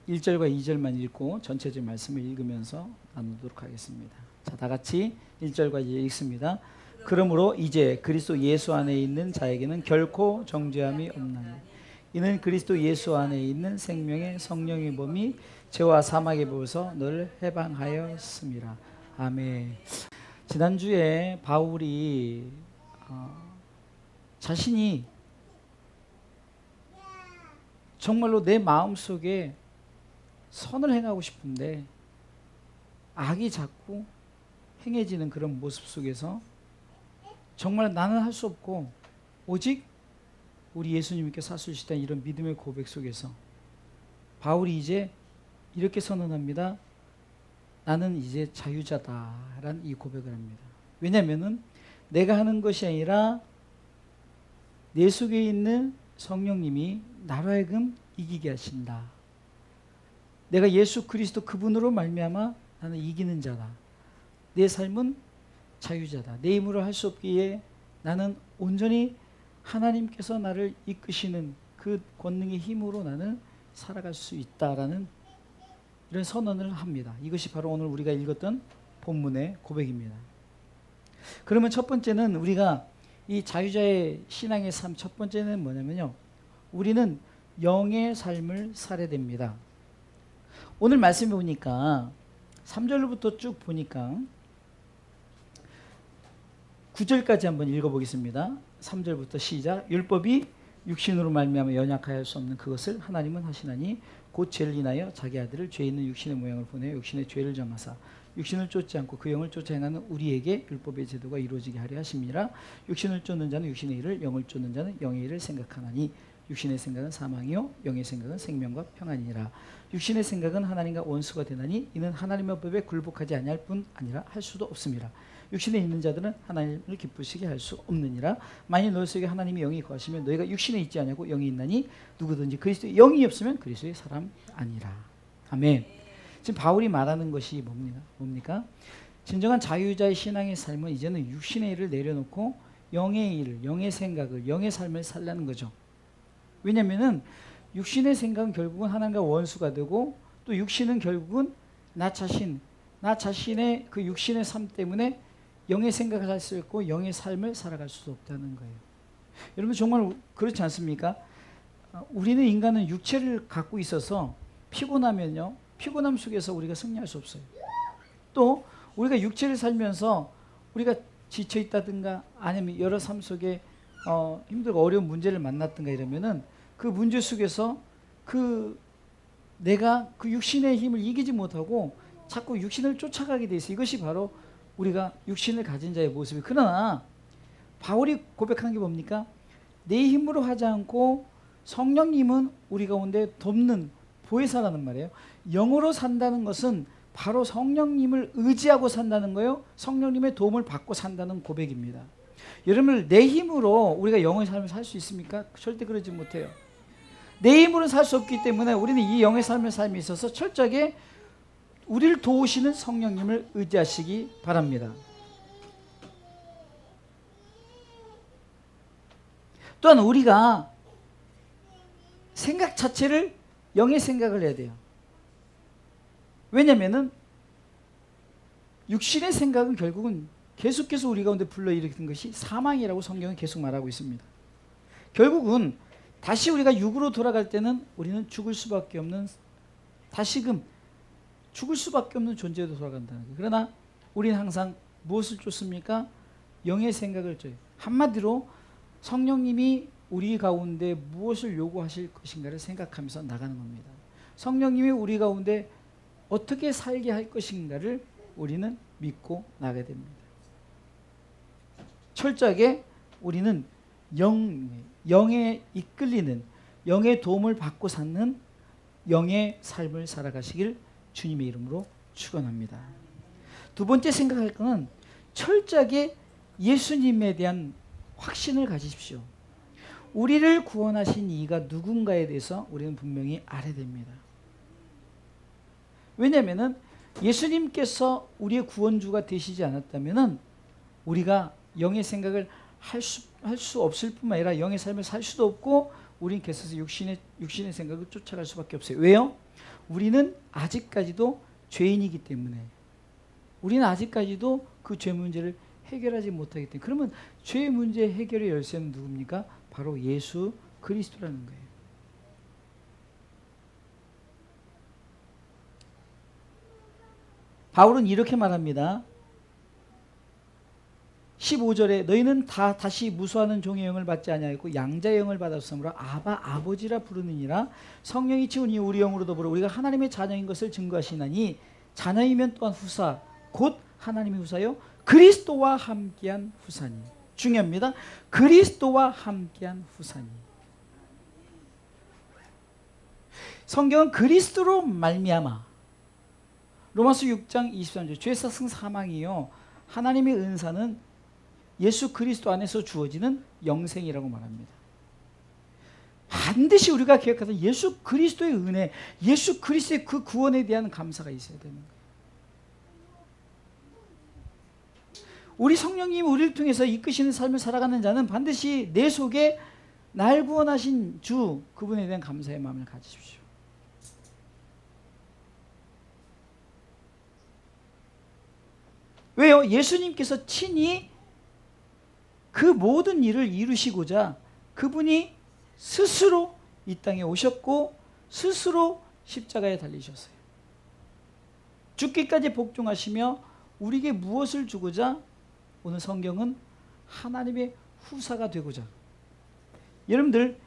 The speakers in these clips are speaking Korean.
1절과 2절만 읽고 전체적인 말씀을 읽으면서 나누도록 하겠습니다. 자, 다 같이 1절과 2절 읽습니다. 그러므로 이제 그리스도 예수 안에 있는 자에게는 결코 정죄함이 없나니 이는 그리스도 예수 안에 있는 생명의 성령의 몸이 죄와 사망의 법에서 너를 해방하였습니다. 아멘. 지난주에 바울이 자신이 정말로 내 마음속에 선을 행하고 싶은데 악이 자꾸 행해지는 그런 모습 속에서 정말 나는 할 수 없고 오직 우리 예수님께서 할 수 있다는 이런 믿음의 고백 속에서 바울이 이제 이렇게 선언합니다. 나는 이제 자유자다라는 이 고백을 합니다. 왜냐하면 내가 하는 것이 아니라 내 속에 있는 성령님이 나로 하여금 이기게 하신다. 내가 예수 그리스도 그분으로 말미암아 나는 이기는 자다. 내 삶은 자유자다. 내 힘으로 할 수 없기에 나는 온전히 하나님께서 나를 이끄시는 그 권능의 힘으로 나는 살아갈 수 있다라는 이런 선언을 합니다. 이것이 바로 오늘 우리가 읽었던 본문의 고백입니다. 그러면 첫 번째는 우리가 이 자유자의 신앙의 삶 첫 번째는 뭐냐면요. 우리는 영의 삶을 살아야 됩니다. 오늘 말씀해 보니까 3절부터 쭉 보니까 9절까지 한번 읽어보겠습니다. 3절부터 시작. 율법이 육신으로 말미암아 연약하여 할 수 없는 그것을 하나님은 하시나니 곧 죄를 인하여 자기 아들을 죄 있는 육신의 모양을 보내어 육신의 죄를 점하사 육신을 쫓지 않고 그 영을 쫓아 행하는 우리에게 율법의 제도가 이루어지게 하려 하심이라. 육신을 쫓는 자는 육신의 일을, 영을 쫓는 자는 영의 일을 생각하나니 육신의 생각은 사망이요 영의 생각은 생명과 평안이니라. 육신의 생각은 하나님과 원수가 되나니 이는 하나님의 법에 굴복하지 아니할 뿐 아니라 할 수도 없습니다. 육신에 있는 자들은 하나님을 기쁘시게 할 수 없느니라. 만일 너희 속에 하나님의 영이 거하시면 너희가 육신에 있지 아니하고 영이 있나니 누구든지 그리스도의 영이 없으면 그리스도의 사람 아니라. 아멘. 지금 바울이 말하는 것이 뭡니까? 진정한 자유자의 신앙의 삶은 이제는 육신의 일을 내려놓고 영의 일, 영의 생각을, 영의 삶을 살라는 거죠. 왜냐하면 육신의 생각은 결국은 하나님과 원수가 되고 또 육신은 결국은 나 자신의 그 육신의 삶 때문에 영의 생각을 할 수 있고 영의 삶을 살아갈 수 없다는 거예요. 여러분 정말 그렇지 않습니까? 우리는 인간은 육체를 갖고 있어서 피곤하면요. 피곤함 속에서 우리가 승리할 수 없어요. 또 우리가 육체를 살면서 우리가 지쳐 있다든가 아니면 여러 삶 속에 힘들고 어려운 문제를 만났든가 이러면은 그 문제 속에서 내가 그 육신의 힘을 이기지 못하고 자꾸 육신을 쫓아가게 돼 있어요. 이것이 바로 우리가 육신을 가진 자의 모습이에요. 그러나 바울이 고백한 게 뭡니까? 내 힘으로 하지 않고 성령님은 우리 가운데 돕는 보혜사라는 말이에요. 영으로 산다는 것은 바로 성령님을 의지하고 산다는 거예요. 성령님의 도움을 받고 산다는 고백입니다. 여러분 내 힘으로 우리가 영의 삶을 살 수 있습니까? 절대 그러지 못해요. 내 힘으로는 살 수 없기 때문에 우리는 이 영의 삶의 삶에 있어서 철저하게 우리를 도우시는 성령님을 의지하시기 바랍니다. 또한 우리가 생각 자체를 영의 생각을 해야 돼요. 왜냐하면 육신의 생각은 결국은 계속해서 우리 가운데 불러일으키는 것이 사망이라고 성경은 계속 말하고 있습니다. 결국은 다시 우리가 육으로 돌아갈 때는 우리는 죽을 수밖에 없는 다시금 죽을 수밖에 없는 존재로 돌아간다는 거예요. 그러나 우리는 항상 무엇을 쫓습니까? 영의 생각을 쫓아요. 한마디로 성령님이 우리 가운데 무엇을 요구하실 것인가를 생각하면서 나가는 겁니다. 성령님이 우리 가운데 어떻게 살게 할 것인가를 우리는 믿고 나가야 됩니다. 철저하게 우리는 영에 이끌리는 영의 도움을 받고 사는 영의 삶을 살아가시길 주님의 이름으로 축원합니다. 두 번째 생각할 것은 철저하게 예수님에 대한 확신을 가지십시오. 우리를 구원하신 이가 누군가에 대해서 우리는 분명히 알아야 됩니다. 왜냐하면 예수님께서 우리의 구원주가 되시지 않았다면 우리가 영의 생각을 할 수 없을 뿐만 아니라 영의 삶을 살 수도 없고 우리는 계속해서 육신의 생각을 쫓아갈 수밖에 없어요. 왜요? 우리는 아직까지도 죄인이기 때문에, 우리는 아직까지도 그 죄 문제를 해결하지 못하기 때문에, 그러면 죄 문제 해결의 열쇠는 누굽니까? 바로 예수 그리스도라는 거예요. 바울은 이렇게 말합니다. 15절에 너희는 다 다시 무수하는 종의 영을 받지 아니하였고 양자의 영을 받았으므로 아바 아버지라 부르느니라. 성령이 지으니 우리 영으로 더불어 우리가 하나님의 자녀인 것을 증거하시나니 자녀이면 또한 후사 곧 하나님의 후사요 그리스도와 함께한 후사니. 중요합니다. 그리스도와 함께한 후사니. 성경은 그리스도로 말미암아, 로마서 6장 23절 죄사승 사망이요 하나님의 은사는 예수 그리스도 안에서 주어지는 영생이라고 말합니다. 반드시 우리가 기억하던 예수 그리스도의 은혜, 예수 그리스도의 그 구원에 대한 감사가 있어야 되는 거예요. 우리 성령님이 우리를 통해서 이끄시는 삶을 살아가는 자는 반드시 내 속에 날 구원하신 주, 그분에 대한 감사의 마음을 가지십시오. 왜요? 예수님께서 친히 그 모든 일을 이루시고자 그분이 스스로 이 땅에 오셨고 스스로 십자가에 달리셨어요. 죽기까지 복종하시며 우리에게 무엇을 주고자? 오늘 성경은 하나님의 후사가 되고자. 여러분들,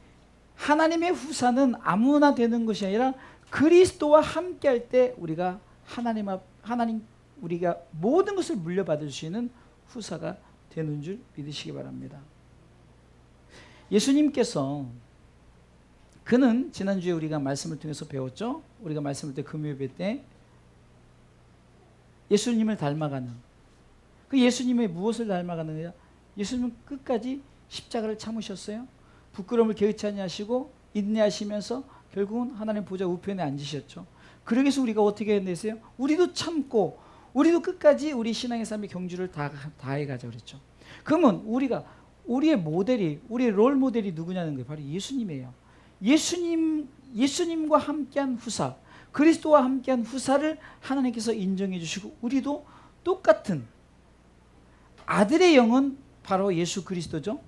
하나님의 후사는 아무나 되는 것이 아니라 그리스도와 함께 할 때 우리가 하나님 우리가 모든 것을 물려받을 수 있는 후사가 되는 줄 믿으시기 바랍니다. 예수님께서, 그는 지난주에 우리가 말씀을 통해서 배웠죠. 우리가 말씀을 때 금요일 때 예수님을 닮아가는, 그 예수님의 무엇을 닮아가느냐? 예수님은 끝까지 십자가를 참으셨어요. 부끄러움을 개의치 아니하시고 인내하시면서 결국은 하나님 보좌 우편에 앉으셨죠. 그러기 위해서 우리가 어떻게 해야 되세요? 우리도 참고 우리도 끝까지 우리 신앙의 삶의 경주를 다해가자 그랬죠. 그러면 우리의 모델이, 우리의 롤 모델이 누구냐는 거예요. 바로 예수님이에요. 예수님과 함께한 후사, 그리스도와 함께한 후사를 하나님께서 인정해 주시고, 우리도 똑같은 아들의 영은 바로 예수 그리스도죠.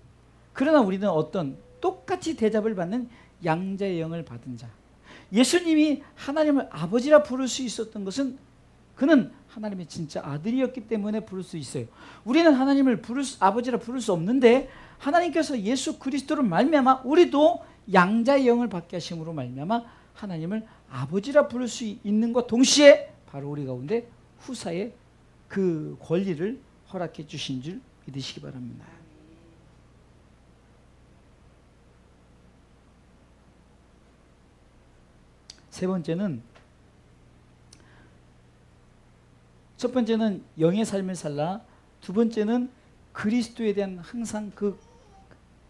그러나 우리는 어떤 똑같이 대접을 받는 양자의 영을 받은 자. 예수님이 하나님을 아버지라 부를 수 있었던 것은 그는 하나님의 진짜 아들이었기 때문에 부를 수 있어요. 우리는 하나님을 아버지라 부를 수 없는데 하나님께서 예수 그리스도로 말미암아 우리도 양자의 영을 받게 하심으로 말미암아 하나님을 아버지라 부를 수 있는 것 동시에 바로 우리 가운데 후사의 그 권리를 허락해 주신 줄 믿으시기 바랍니다. 세 번째는, 첫 번째는 영의 삶을 살라, 두 번째는 그리스도에 대한 항상 그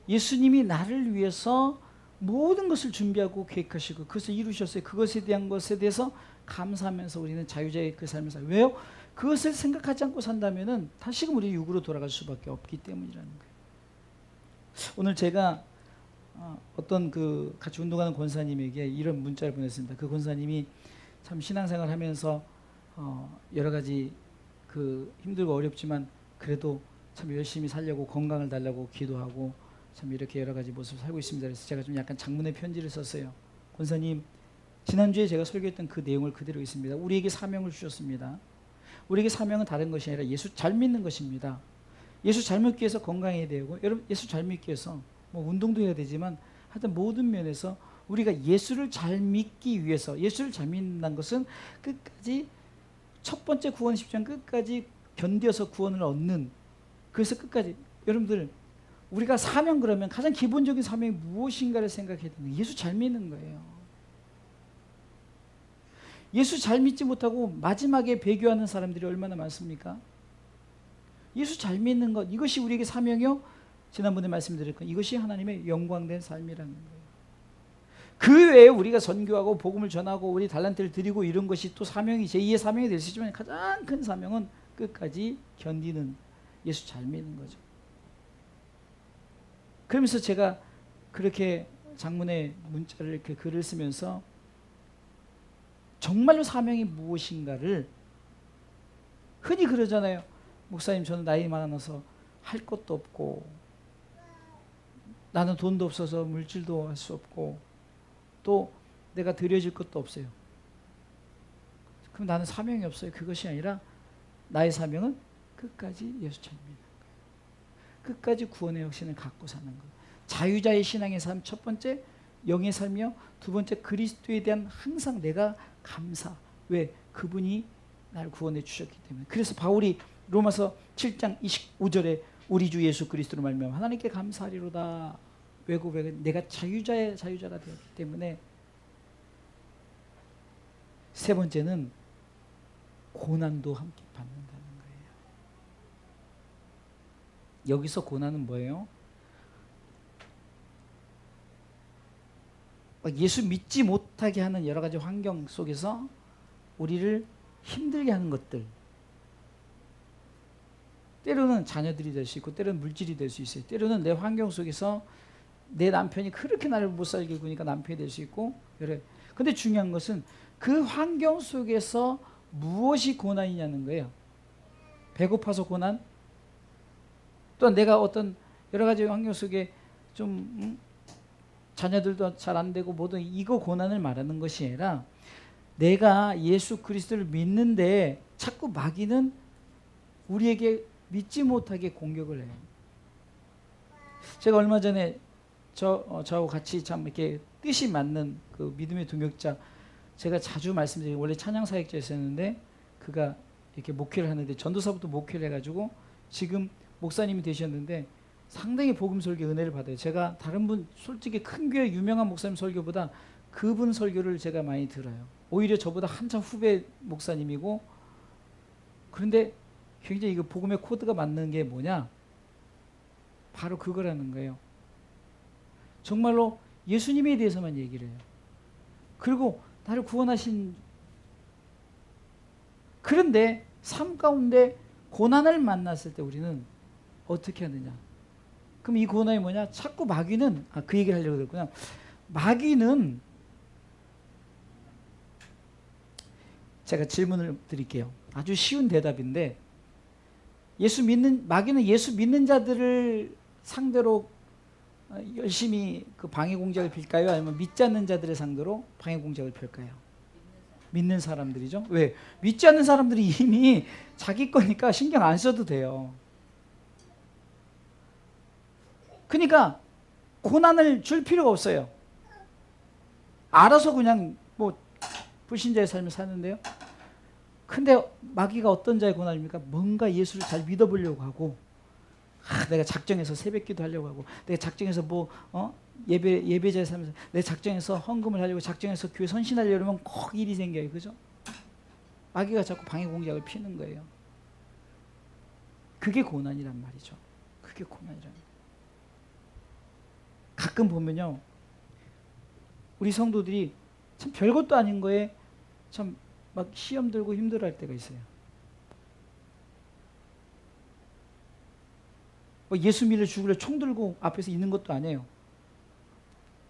예수님이 나를 위해서 모든 것을 준비하고 계획하시고 그것을 이루셨어요. 그것에 대한 것에 대해서 감사하면서 우리는 자유자의 그 삶을 살아요. 왜요? 그것을 생각하지 않고 산다면은 다시금 우리 육으로 돌아갈 수밖에 없기 때문이라는 거예요. 오늘 제가 어떤 그 같이 운동하는 권사님에게 이런 문자를 보냈습니다. 그 권사님이 참 신앙생활 하면서 여러 가지 그 힘들고 어렵지만 그래도 참 열심히 살려고 건강을 달라고 기도하고 참 이렇게 여러 가지 모습을 살고 있습니다. 그래서 제가 좀 약간 장문의 편지를 썼어요. 권사님, 지난주에 제가 설교했던 그 내용을 그대로 있습니다. 우리에게 사명을 주셨습니다. 우리에게 사명은 다른 것이 아니라 예수 잘 믿는 것입니다. 예수 잘 믿기 위해서 건강해야 되고, 여러분 예수 잘 믿기 위해서 뭐 운동도 해야 되지만 하여튼 모든 면에서 우리가 예수를 잘 믿기 위해서, 예수를 잘 믿는다는 것은 끝까지 첫 번째 구원 십자가 끝까지 견뎌서 구원을 얻는, 그래서 끝까지, 여러분들 우리가 사명, 그러면 가장 기본적인 사명이 무엇인가를 생각해야 되는 거예요. 예수 잘 믿는 거예요. 예수 잘 믿지 못하고 마지막에 배교하는 사람들이 얼마나 많습니까? 예수 잘 믿는 것, 이것이 우리에게 사명이요, 지난번에 말씀드렸고 이것이 하나님의 영광된 삶이라는 거예요. 그 외에 우리가 선교하고 복음을 전하고 우리 달란트를 드리고 이런 것이 또 사명이, 제2의 사명이 될 수 있지만 가장 큰 사명은 끝까지 견디는, 예수 잘 믿는 거죠. 그러면서 제가 그렇게 장문의 문자를 이렇게 글을 쓰면서 정말로 사명이 무엇인가를 흔히 그러잖아요. 목사님 저는 나이 많아서 할 것도 없고 나는 돈도 없어서 물질도 할 수 없고 또 내가 드려질 것도 없어요. 그럼 나는 사명이 없어요. 그것이 아니라 나의 사명은 끝까지 예수 찾는 거예요. 끝까지 구원의 확신을 갖고 사는 거예요. 자유자의 신앙의 삶 첫 번째 영의 삶이요. 두 번째 그리스도에 대한 항상 내가 감사. 왜? 그분이 날 구원해 주셨기 때문에. 그래서 바울이 로마서 7장 25절에 우리 주 예수 그리스도로 말미암아 하나님께 감사하리로다. 왜 고백해? 내가 자유자가 되었기 때문에. 세 번째는 고난도 함께 받는다는 거예요. 여기서 고난은 뭐예요? 예수 믿지 못하게 하는 여러 가지 환경 속에서 우리를 힘들게 하는 것들. 때로는 자녀들이 될 수 있고 때로는 물질이 될 수 있어요. 때로는 내 환경 속에서 내 남편이 그렇게 나를 못 살게 구니까 남편이 될 수 있고. 근데 중요한 것은 그 환경 속에서 무엇이 고난이냐는 거예요. 배고파서 고난? 또한 내가 어떤 여러 가지 환경 속에 좀 자녀들도 잘 안 되고 뭐든 이거 고난을 말하는 것이 아니라 내가 예수 그리스도를 믿는데 자꾸 마귀는 우리에게 믿지 못하게 공격을 해요. 제가 얼마 전에 저하고 같이 참 이렇게 뜻이 맞는 그 믿음의 동역자, 제가 자주 말씀드리는 원래 찬양사역자였었는데 그가 이렇게 목회를 하는데 전도사부터 목회를 해가지고 지금 목사님이 되셨는데 상당히 복음 설교 은혜를 받아요. 제가 다른 분 솔직히 큰 교회 유명한 목사님 설교보다 그분 설교를 제가 많이 들어요. 오히려 저보다 한참 후배 목사님이고. 그런데 굉장히 이거 복음의 코드가 맞는 게 뭐냐? 바로 그거라는 거예요. 정말로 예수님에 대해서만 얘기를 해요. 그리고 나를 구원하신. 그런데 삶 가운데 고난을 만났을 때 우리는 어떻게 하느냐? 그럼 이 고난이 뭐냐? 자꾸 마귀는, 그 얘기를 하려고 그랬구나. 마귀는, 제가 질문을 드릴게요. 아주 쉬운 대답인데, 마귀는 예수 믿는 자들을 상대로 열심히 그 방해 공작을 필까요? 아니면 믿지 않는 자들을 상대로 방해 공작을 펼까요? 믿는 사람들이죠. 왜? 믿지 않는 사람들이 이미 자기 거니까 신경 안 써도 돼요. 그러니까 고난을 줄 필요가 없어요. 알아서 그냥 뭐 불신자의 삶을 사는데요. 근데 마귀가 어떤 자의 고난입니까? 뭔가 예수를 잘 믿어보려고 하고, 내가 작정해서 새벽기도 하려고 하고, 내가 작정해서 예배자의 삶에서 내가 작정해서 헌금을 하려고, 작정해서 교회 선신하려고 하면 꼭 일이 생겨요. 그죠? 마귀가 자꾸 방해 공작을 피는 거예요. 그게 고난이란 말이죠. 그게 고난이란 말이에요. 가끔 보면요, 우리 성도들이 참 별것도 아닌 거에 참 막 시험 들고 힘들어할 때가 있어요. 뭐 예수 믿을 죽을래 총 들고 앞에서 있는 것도 아니에요.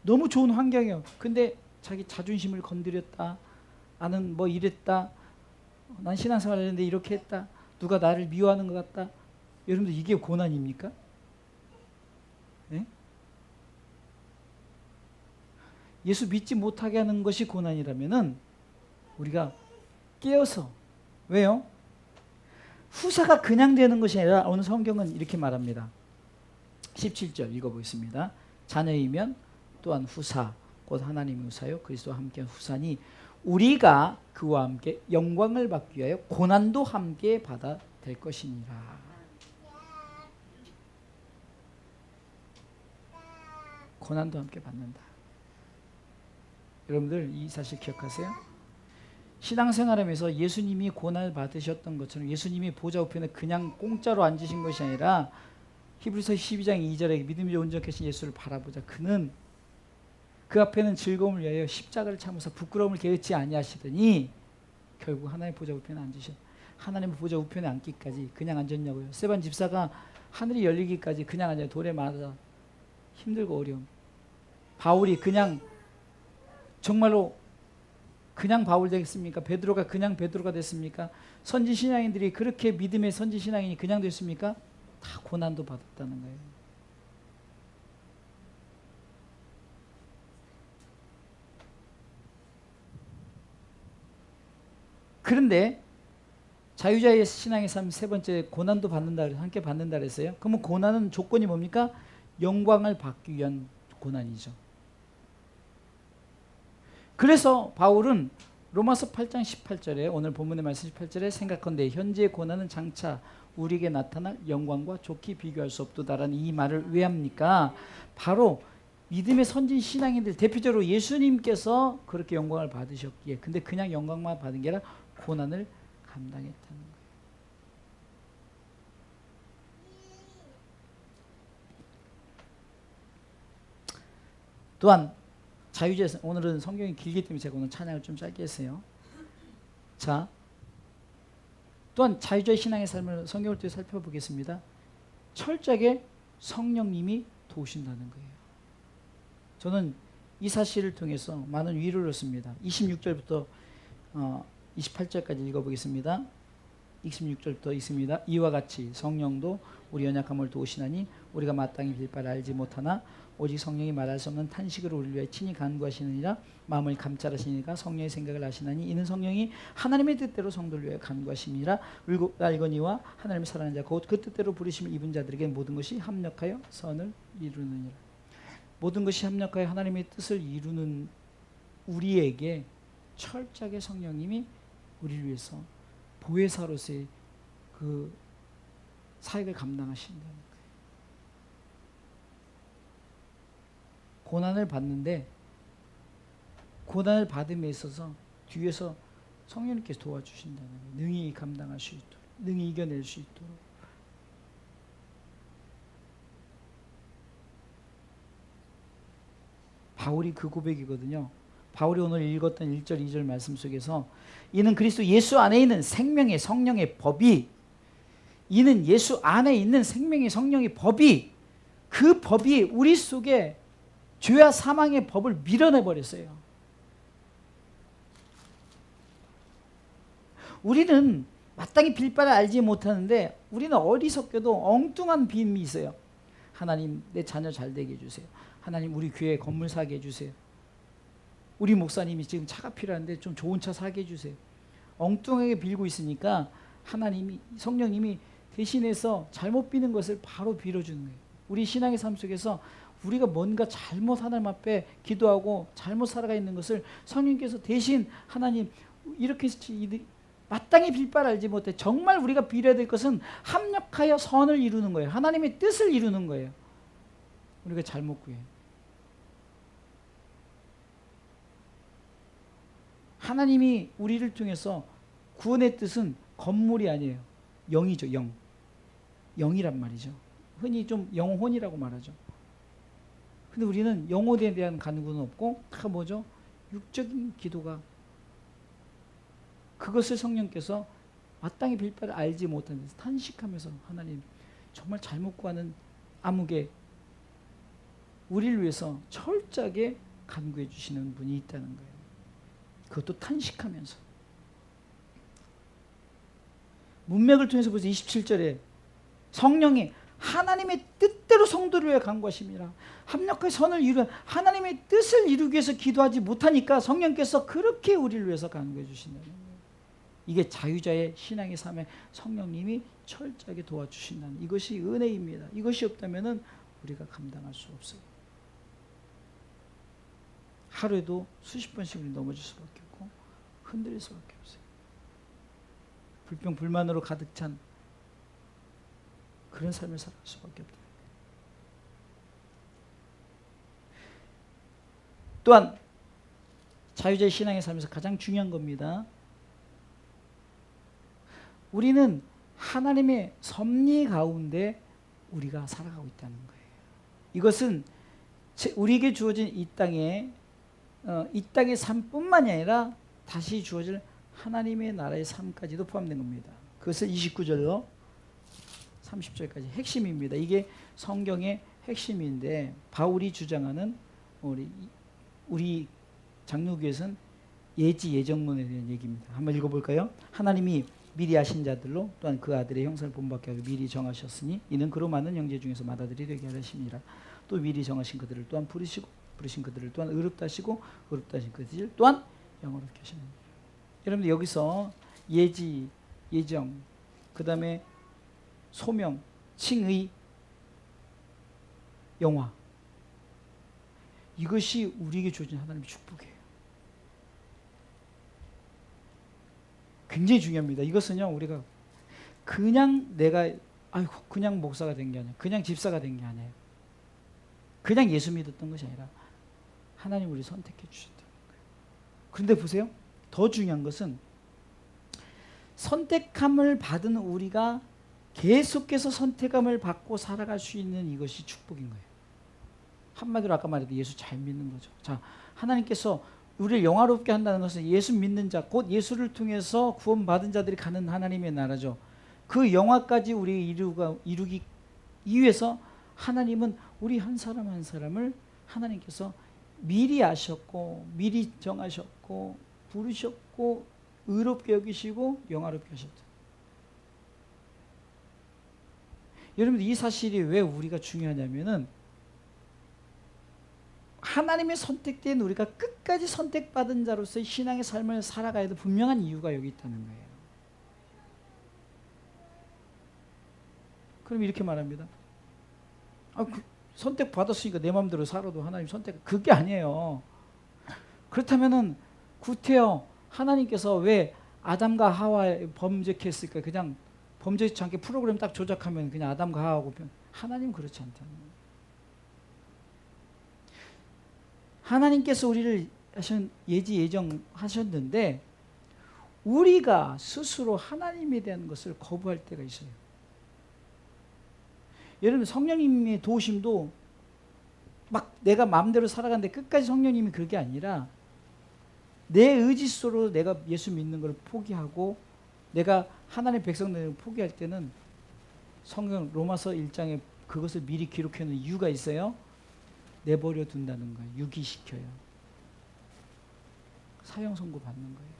너무 좋은 환경이에요. 근데 자기 자존심을 건드렸다. 나는 뭐 이랬다. 난 신앙생활 했는데 이렇게 했다. 누가 나를 미워하는 것 같다. 여러분들 이게 고난입니까? 네? 예수 믿지 못하게 하는 것이 고난이라면은 우리가 깨어서. 왜요? 후사가 그냥 되는 것이 아니라 오늘 성경은 이렇게 말합니다. 17절 읽어보겠습니다. 자녀이면 또한 후사, 곧 하나님의 후사요 그리스도와 함께한 후사니 우리가 그와 함께 영광을 받기 위하여 고난도 함께 받아 될 것이니라. 고난도 함께 받는다. 여러분들 이 사실 기억하세요? 신앙생활하면서 예수님이 고난을 받으셨던 것처럼 예수님이 보좌 우편에 그냥 공짜로 앉으신 것이 아니라 히브리서 12장 2절에 믿음이 온전하신 예수를 바라보자. 그는 그 앞에는 즐거움을 위하여 십자가를 참으사 부끄러움을 개의치 아니하시더니 결국 하나님의 보좌 우편에 앉으셨. 하나님의 보좌 우편에 앉기까지 그냥 앉았냐고요. 스데반 집사가 하늘이 열리기까지 그냥 앉아요. 돌에 맞아 힘들고 어려움. 바울이 그냥 정말로 그냥 바울 되겠습니까? 베드로가 그냥 베드로가 됐습니까? 선지 신앙인들이 그렇게 믿음의 선지 신앙인이 그냥 됐습니까? 다 고난도 받았다는 거예요. 그런데 자유자의 신앙의 삶 세 번째, 고난도 받는다, 함께 받는다 그랬어요. 그러면 고난은 조건이 뭡니까? 영광을 받기 위한 고난이죠. 그래서 바울은 로마서 8장 18절에, 오늘 본문의 말씀 18절에 생각건대 현재의 고난은 장차 우리에게 나타날 영광과 좋게 비교할 수 없도다라는 이 말을 왜 합니까? 바로 믿음의 선진 신앙인들, 대표적으로 예수님께서 그렇게 영광을 받으셨기에, 근데 그냥 영광만 받은 게 아니라 고난을 감당했다는 거예요. 또한 자유자의, 오늘은 성경이 길기 때문에 제가 오늘 찬양을 좀 짧게 했어요. 자, 또한 자유자의 신앙의 삶을 성경을 통해 살펴보겠습니다. 철저하게 성령님이 도우신다는 거예요. 저는 이 사실을 통해서 많은 위로를 얻습니다. 26절부터 28절까지 읽어보겠습니다. 26절부터 있습니다. 이와 같이 성령도 우리 연약함을 도우시나니 우리가 마땅히 빌 바를 알지 못하나 오직 성령이 말할 수 없는 탄식으로 우리를 위해 친히 간구하시느니라. 마음을 감찰하시니까 성령의 생각을 아시나니 이는 성령이 하나님의 뜻대로 성도를 위해 간구하심이라. 알거니와 하나님을 사랑하는 자 곧 그 뜻대로 부르심을 입은 자들에게 모든 것이 합력하여 선을 이루느니라. 모든 것이 합력하여 하나님의 뜻을 이루는 우리에게 철저하게 성령님이 우리를 위해서 보혜사로서의 그 사역을 감당하신다는 거예요. 고난을 받는데 고난을 받음에 있어서 뒤에서 성령님께서 도와주신다는 거예요. 능히 감당할 수 있도록, 능히 이겨낼 수 있도록. 바울이 그 고백이거든요. 바울이 오늘 읽었던 1절 2절 말씀 속에서 이는 그리스도 예수 안에 있는 생명의 성령의 법이, 이는 예수 안에 있는 생명의 성령의 법이, 그 법이 우리 속에 죄와 사망의 법을 밀어내버렸어요. 우리는 마땅히 빌 바를 알지 못하는데 우리는 어리석게도 엉뚱한 비밀이 있어요. 하나님, 내 자녀 잘 되게 해주세요. 하나님, 우리 교회 건물 사게 해주세요. 우리 목사님이 지금 차가 필요한데 좀 좋은 차 사게 해주세요. 엉뚱하게 빌고 있으니까 하나님이, 성령님이 대신해서 잘못 비는 것을 바로 빌어주는 거예요. 우리 신앙의 삶 속에서 우리가 뭔가 잘못 하나님 앞에 기도하고 잘못 살아가 있는 것을 성령님께서 대신 하나님, 이렇게 마땅히 빌 바를 알지 못해. 정말 우리가 빌어야 될 것은 합력하여 선을 이루는 거예요. 하나님의 뜻을 이루는 거예요. 우리가 잘못 구해요. 하나님이 우리를 통해서 구원의 뜻은 건물이 아니에요. 영이죠. 영. 영이란 말이죠. 흔히 좀 영혼이라고 말하죠. 근데 우리는 영혼에 대한 간구는 없고 다 뭐죠? 육적인 기도가, 그것을 성령께서 마땅히 빌 바를 알지 못하는 데서 탄식하면서 하나님, 정말 잘못 구하는 암흑에 우리를 위해서 철저하게 간구해 주시는 분이 있다는 거예요. 그것도 탄식하면서. 문맥을 통해서 보세요. 27절에 성령이 하나님의 뜻대로 성도를 위해 간구하심이라. 합력하여 선을 이루어 하나님의 뜻을 이루기 위해서 기도하지 못하니까 성령께서 그렇게 우리를 위해서 간구해 주신다는 거예요. 이게 자유자의 신앙의 삶에 성령님이 철저하게 도와주신다는, 이것이 은혜입니다. 이것이 없다면 우리가 감당할 수 없어요. 하루에도 수십 번씩 우리 넘어질 수밖에 없고 흔들릴 수밖에 없어요. 불평 불만으로 가득 찬 그런 삶을 살아갈 수밖에 없다. 또한 자유자의 신앙의 삶에서 가장 중요한 겁니다. 우리는 하나님의 섭리 가운데 우리가 살아가고 있다는 거예요. 이것은 우리에게 주어진 이 땅의 삶뿐만이 아니라 다시 주어질 하나님의 나라의 삶까지도 포함된 겁니다. 그것을 29절로 30절까지 핵심입니다. 이게 성경의 핵심인데 바울이 주장하는, 우리 장로교에서는 예지 예정론에 대한 얘기입니다. 한번 읽어볼까요? 하나님이 미리 아신 자들로 또한 그 아들의 형상을 본받게 하고 미리 정하셨으니 이는 그로 많은 형제 중에서 맏아들이 되게 하심이라. 또 미리 정하신 그들을 또한 부르시고 부르신 그들을 또한 의롭다 하시고 의롭다 하신 그들 또한 영원롭게 하시느니라. 여러분들 여기서 예지, 예정, 그 다음에 소명, 칭의, 영화, 이것이 우리에게 주어진 하나님의 축복이에요. 굉장히 중요합니다. 이것은요, 우리가 그냥 내가 그냥 목사가 된 게 아니에요. 그냥 집사가 된 게 아니에요. 그냥 예수 믿었던 것이 아니라 하나님 우리 선택해 주셨다는 거예요. 그런데 보세요. 더 중요한 것은 선택함을 받은 우리가 계속해서 선택함을 받고 살아갈 수 있는 이것이 축복인 거예요. 한마디로 아까 말했던 예수 잘 믿는 거죠. 자, 하나님께서 우리를 영화롭게 한다는 것은 예수 믿는 자, 곧 예수를 통해서 구원받은 자들이 가는 하나님의 나라죠. 그 영화까지 우리 이루기 위해서 하나님은 우리 한 사람 한 사람을 하나님께서 미리 아셨고 미리 정하셨고 부르셨고 의롭게 여기시고 영화롭게 하셨다. 여러분들 이 사실이 왜 우리가 중요하냐면은 하나님의 선택된 우리가 끝까지 선택받은 자로서의 신앙의 삶을 살아가야 될 분명한 이유가 여기 있다는 거예요. 그럼 이렇게 말합니다. 선택받았으니까 내 마음대로 살아도 하나님 선택, 그게 아니에요. 그렇다면은 구태여 하나님께서 왜 아담과 하와에 범죄했을까? 그냥 범죄치 않게 프로그램 딱 조작하면 그냥 아담과 하와하고 하나님은 그렇지 않다는 거예요. 하나님께서 우리를 예지 예정하셨는데 우리가 스스로 하나님에 대한 것을 거부할 때가 있어요. 여러분 성령님의 도우심도 막 내가 마음대로 살아가는데 끝까지 성령님이 그게 아니라 내 의지스스로 내가 예수 믿는 걸 포기하고 내가 하나님의 백성들을 포기할 때는 성경 로마서 1장에 그것을 미리 기록해 놓은 이유가 있어요. 내버려 둔다는 거예요. 유기시켜요. 사형 선고 받는 거예요.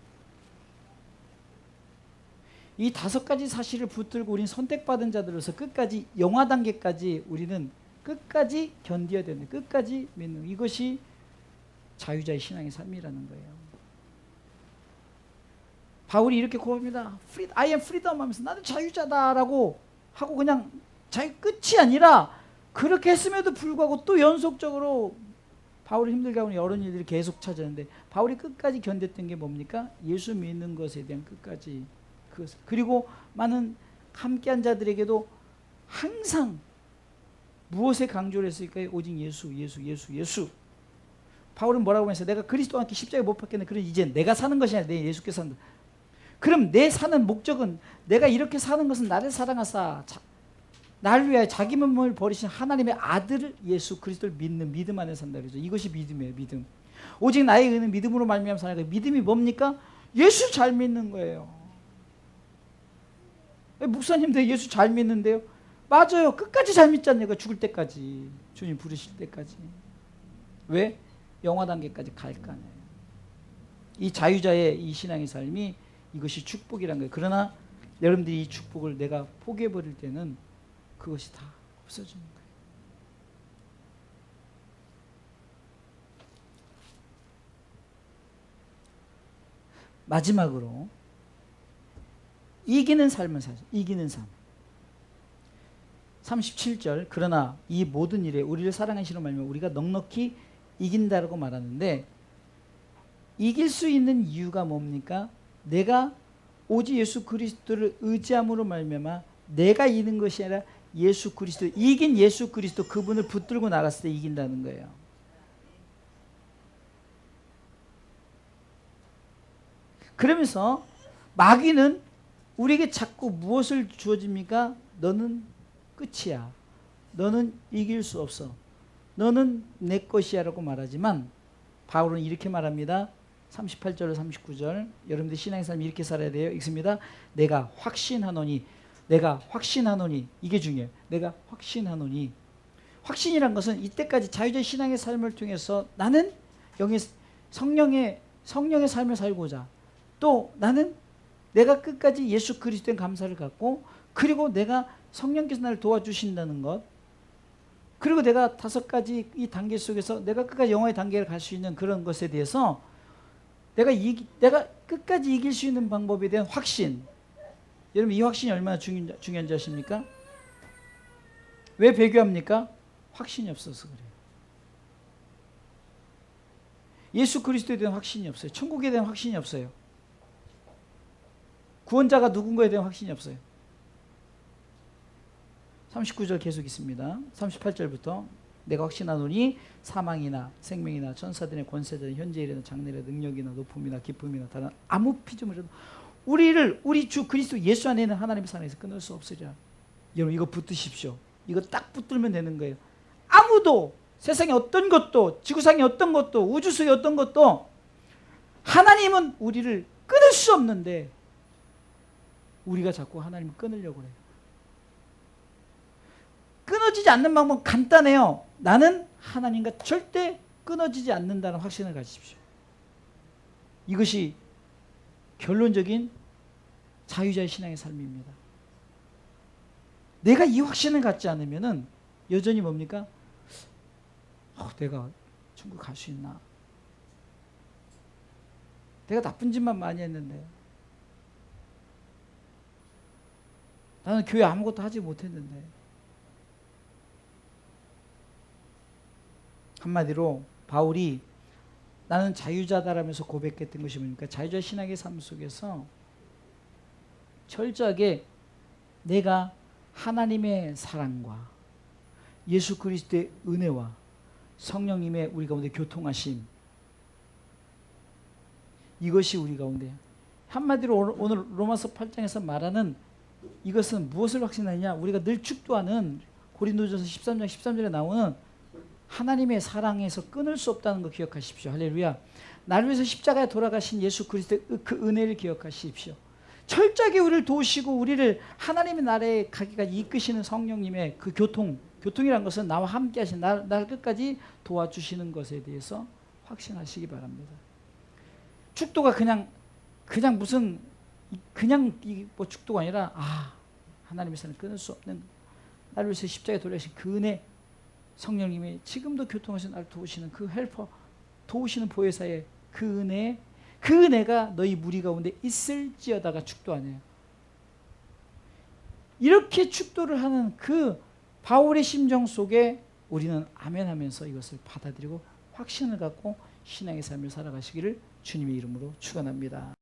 이 5가지 사실을 붙들고 우리는 선택받은 자들로서 끝까지 영화 단계까지 우리는 끝까지 견뎌야 되는, 끝까지 믿는, 이것이 자유자의 신앙의 삶이라는 거예요. 바울이 이렇게 고백합니다. I am freedom 하면서 나는 자유자다라고 하고 그냥 자유 끝이 아니라 그렇게 했음에도 불구하고 또 연속적으로 바울이 힘들게 하는 여러 일들이 계속 찾아오는데 바울이 끝까지 견뎠던 게 뭡니까? 예수 믿는 것에 대한 끝까지 그것. 그리고 많은 함께한 자들에게도 항상 무엇에 강조를 했을까요? 오직 예수, 예수, 예수, 예수. 바울은 뭐라고 했어요? 내가 그리스도와 함께 십자가에 못 박혔네. 그럼 이제 내가 사는 것이 아니라 내 예수께서 산다. 그럼 내 사는 목적은 내가 이렇게 사는 것은 나를 사랑하사 나를 위하여 자기 몸을 버리신 하나님의 아들 예수 그리스도를 믿는 믿음 안에 산다 그러죠. 이것이 믿음이에요. 믿음. 오직 나의 의는 믿음으로 말미암아 사는 거예요. 믿음이 뭡니까? 예수 잘 믿는 거예요. 목사님들 예수 잘 믿는데요. 맞아요. 끝까지 잘 믿잖아요. 죽을 때까지. 주님 부르실 때까지. 왜? 영화 단계까지 갈 거 아니에요. 이 자유자의 이 신앙의 삶이 이것이 축복이란 거예요. 그러나 여러분들이 이 축복을 내가 포기해버릴 때는 그것이 다 없어지는 거예요. 마지막으로 이기는 삶을 사죠. 이기는 삶. 37절 그러나 이 모든 일에 우리를 사랑하시는 말면 우리가 넉넉히 이긴다라고 말하는데 이길 수 있는 이유가 뭡니까? 내가 오직 예수 그리스도를 의지함으로 말미암아 내가 이기는 것이 아니라 예수 그리스도, 이긴 예수 그리스도 그분을 붙들고 나갔을 때 이긴다는 거예요. 그러면서 마귀는 우리에게 자꾸 무엇을 주어집니까? 너는 끝이야. 너는 이길 수 없어. 너는 내 것이야 라고 말하지만 바울은 이렇게 말합니다. 38절 39절 여러분들 신앙의 삶 이렇게 살아야 돼요. 읽습니다. 내가 확신하노니 이게 중요해요. 내가 확신하노니 확신이란 것은 이때까지 자유자의 신앙의 삶을 통해서 나는 성령의 성령의 삶을 살고자, 또 나는 내가 끝까지 예수 그리스도에 감사를 갖고, 그리고 내가 성령께서 나를 도와주신다는 것, 그리고 내가 5가지 이 단계 속에서 내가 끝까지 영화의 단계를 갈 수 있는 그런 것에 대해서 내가 끝까지 이길 수 있는 방법에 대한 확신. 여러분, 이 확신이 얼마나 중요한지 아십니까? 왜 배교합니까? 확신이 없어서 그래요. 예수 그리스도에 대한 확신이 없어요. 천국에 대한 확신이 없어요. 구원자가 누군가에 대한 확신이 없어요. 39절 계속 있습니다. 38절부터 내가 확신하노니 사망이나 생명이나 천사들의 권세자는 현재 일이나 장래나 능력이나 높음이나 기쁨이나 다른 아무 피조물이라도 우리 주 그리스도 예수 안에 있는 하나님의 사랑에서 끊을 수 없으리라. 여러분, 이거 붙드십시오. 이거 딱 붙들면 되는 거예요. 아무도 세상에 어떤 것도, 지구상에 어떤 것도, 우주 속에 어떤 것도, 하나님은 우리를 끊을 수 없는데 우리가 자꾸 하나님을 끊으려고 해요. 끊어지지 않는 방법은 간단해요. 나는 하나님과 절대 끊어지지 않는다는 확신을 가지십시오. 이것이 결론적인 자유자의 신앙의 삶입니다. 내가 이 확신을 갖지 않으면은 여전히 뭡니까? 내가 천국 갈 수 있나? 내가 나쁜 짓만 많이 했는데, 나는 교회 아무것도 하지 못했는데. 한마디로 바울이 나는 자유자다라면서 고백했던 것이 뭡니까? 자유자 신앙의 삶 속에서 철저하게 내가 하나님의 사랑과 예수 그리스도의 은혜와 성령님의 우리 가운데 교통하심, 이것이 우리 가운데, 한마디로 오늘 로마서 8장에서 말하는 이것은 무엇을 확신하느냐? 우리가 늘 축도하는 고린도전서 13장 13절에 나오는 하나님의 사랑에서 끊을 수 없다는 거 기억하십시오. 할렐루야. 나를 위해서 십자가에 돌아가신 예수 그리스도의 그 은혜를 기억하십시오. 철저하게 우리를 도우시고 우리를 하나님의 나라에 가기까지 이끄시는 성령님의 그 교통이란 것은 나와 함께 하신 나를 끝까지 도와주시는 것에 대해서 확신하시기 바랍니다. 축도가 그냥 무슨 뭐 축도가 아니라 하나님의 사랑을 끊을 수 없는, 나를 위해서 십자가에 돌아가신 그 은혜, 성령님이 지금도 교통하신 나를 도우시는 그 헬퍼, 도우시는 보혜사의 그 은혜가 너희 무리 가운데 있을지어다가 축도 아니에요. 이렇게 축도를 하는 그 바울의 심정 속에 우리는 아멘 하면서 이것을 받아들이고 확신을 갖고 신앙의 삶을 살아가시기를 주님의 이름으로 축원합니다.